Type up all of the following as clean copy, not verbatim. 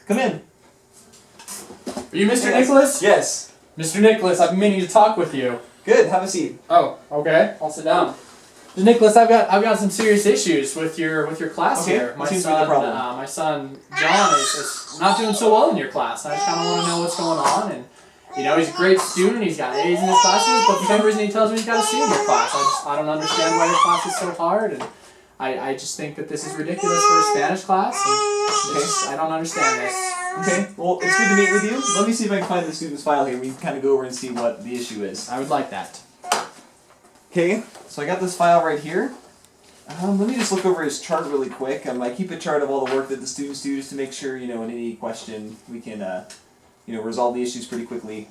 Come in. Are you Mr. Nicholas? Yes. Mr. Nicholas, I've been meaning to talk with you. Good. Have a seat. Oh, okay. I'll sit down. Mr. Nicholas, I've got some serious issues with your class here. What seems to be the problem? My son John is not doing so well in your class. I just kind of want to know what's going on. And you know, he's a great student. He's got A's in his classes, but for some reason he tells me he's got a C in your class. I don't understand why your class is so hard, and I just think that this is ridiculous for a Spanish class. And I don't understand this. Okay, well, it's good to meet with you. Let me see if I can find the student's file here. We can kind of go over and see what the issue is. I would like that. Okay, so I got this file right here. Let me just look over his chart really quick. I keep a chart of all the work that the students do just to make sure, you know, in any question we can, resolve the issues pretty quickly.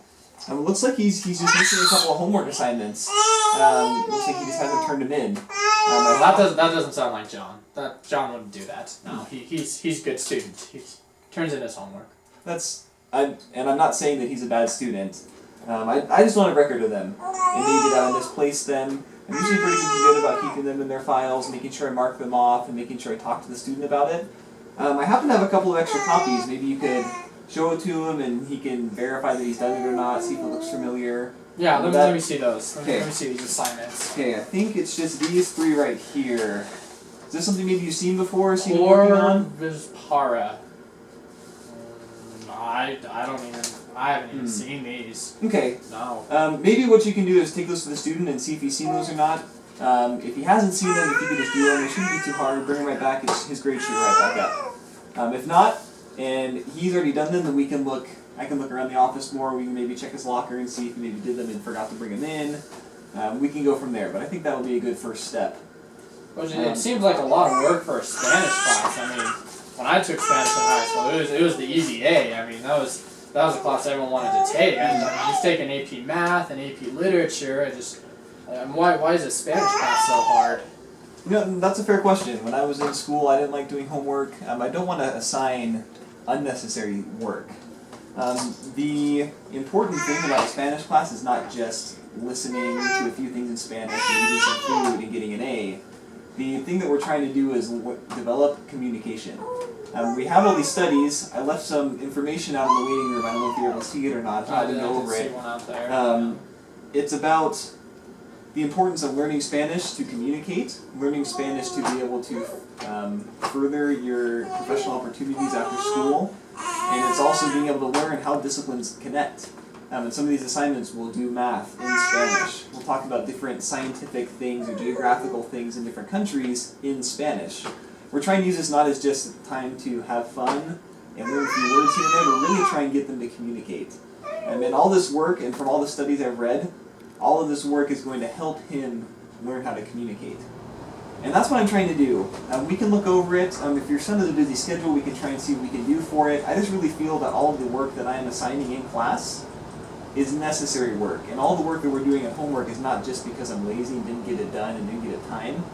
It looks like he's just missing a couple of homework assignments. Looks like he just hasn't turned them in. That doesn't sound like John. John wouldn't do that. No, he's a good student. He turns in his homework. I'm not saying that he's a bad student. I just want a record of them. And maybe that I misplaced them. I'm usually pretty good about keeping them in their files, making sure I mark them off, and making sure I talk to the student about it. I happen to have a couple of extra copies. Maybe you could show it to him and he can verify that he's done it or not, see if it looks familiar. Yeah, let me see those. Let me see these assignments. Okay, I think it's just these three right here. Is this something maybe you've seen before, seen him working on? Vispara. I haven't even seen these. Okay. No. Maybe what you can do is take those to the student and see if he's seen those or not. If he hasn't seen them, if you could just do them, it shouldn't be too hard. Bring them right back. His grade should right back up. If not, and he's already done them, then I can look around the office more. We can maybe check his locker and see if he maybe did them and forgot to bring them in. We can go from there, but I think that would be a good first step. It seems like a lot of work for a Spanish class. I mean, when I took Spanish in high school, it was the easy A. I mean, that was a class everyone wanted to take. I mean, he's taking AP Math and AP Literature. Why is a Spanish class so hard? You know, that's a fair question. When I was in school, I didn't like doing homework. I don't want to assign unnecessary work. The important thing about a Spanish class is not just listening to a few things in Spanish and eating some food and getting an A. The thing that we're trying to do is develop communication. We have all these studies. I left some information out in the waiting room. I don't know if you're able to see it or not. I didn't go over it. See one out there. It's about the importance of learning Spanish to communicate, learning Spanish to be able to further your professional opportunities after school, and it's also being able to learn how disciplines connect. And some of these assignments will do math in Spanish. We'll talk about different scientific things or geographical things in different countries in Spanish. We're trying to use this not as just time to have fun and learn a few words here and there, but really try and get them to communicate. And then all this work, and from all the studies I've read, all of this work is going to help him learn how to communicate. And that's what I'm trying to do. We can look over it. If your son has a busy schedule, we can try and see what we can do for it. I just really feel that all of the work that I am assigning in class is necessary work. And all the work that we're doing at homework is not just because I'm lazy and didn't get it done and didn't get it time.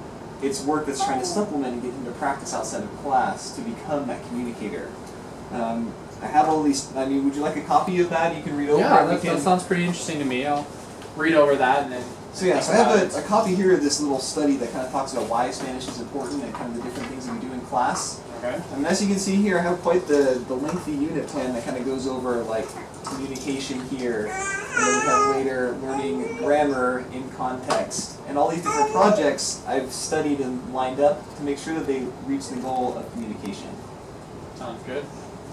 It's work that's trying to supplement and get him to practice outside of class to become that communicator. I have all these, would you like a copy of that? You can read over it. Yeah, that sounds pretty interesting to me. I'll read over that and then... So I have a copy here of this little study that kind of talks about why Spanish is important and kind of the different things that we do in class. Okay. As you can see here, I have quite the lengthy unit plan that kind of goes over like communication here, and then we have later learning grammar in context, and all these different projects I've studied and lined up to make sure that they reach the goal of communication. Sounds good.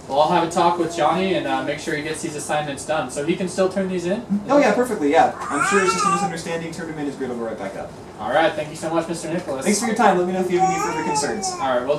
Well, I'll have a talk with Johnny and make sure he gets these assignments done. So he can still turn these in? Oh yeah, perfectly, yeah. I'm sure it's just a misunderstanding. Turn them in, his grade will go right back up. All right, thank you so much, Mr. Nicholas. Thanks for your time. Let me know if you have any further concerns. All right, will do.